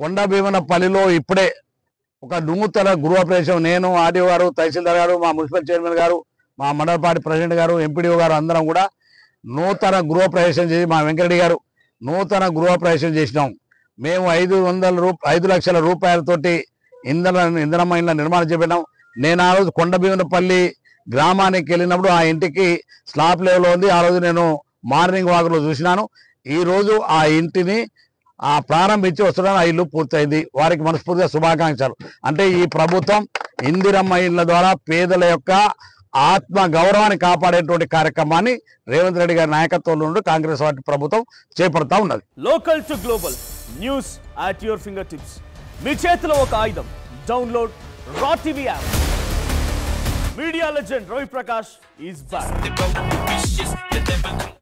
కొండ భీమనపల్లిలో ఇప్పుడే ఒక నూతన గృహప్రవేశం నేను ఆర్డీఓ గారు, తహసీల్దార్ గారు, మా మున్సిపల్ చైర్మన్ గారు, మా మండల పార్టీ ప్రెసిడెంట్ గారు, ఎంపీడీఓ గారు అందరం కూడా నూతన గృహప్రవేశం చేసి మా వెంకరెడ్డి గారు నూతన గృహప్రవేశం చేసినాం. మేము 5 లక్షల రూపాయలతోటి ఇంధనమ ఇండ్ల నిర్మాణం చేపట్టాం. నేను ఆ రోజు కొండ భీమనపల్లి గ్రామానికి వెళ్ళినప్పుడు ఆ ఇంటికి స్లాబ్ లెవెల్లో ఉంది. ఆ రోజు నేను మార్నింగ్ వాక్లో చూసినాను. ఈ రోజు ఆ ఇంటిని ప్రారంభించి వస్తున్నాను. ఆ ఇల్లు పూర్తయింది. వారికి మనస్ఫూర్తిగా శుభాకాంక్షలు. అంటే ఈ ప్రభుత్వం ఇందిరమ్మ ఇళ్ల ద్వారా పేదల యొక్క ఆత్మ గౌరవాన్ని కాపాడేటువంటి కార్యక్రమాన్ని రేవంత్ రెడ్డి గారి నాయకత్వంలో నుండి కాంగ్రెస్ పార్టీ ప్రభుత్వం చేపడతా ఉన్నది. Local to global news at your finger tips. మీ చేతిలో ఒక ఆయుధం. Download Raw TV app. Media legend Ravi Prakash is back.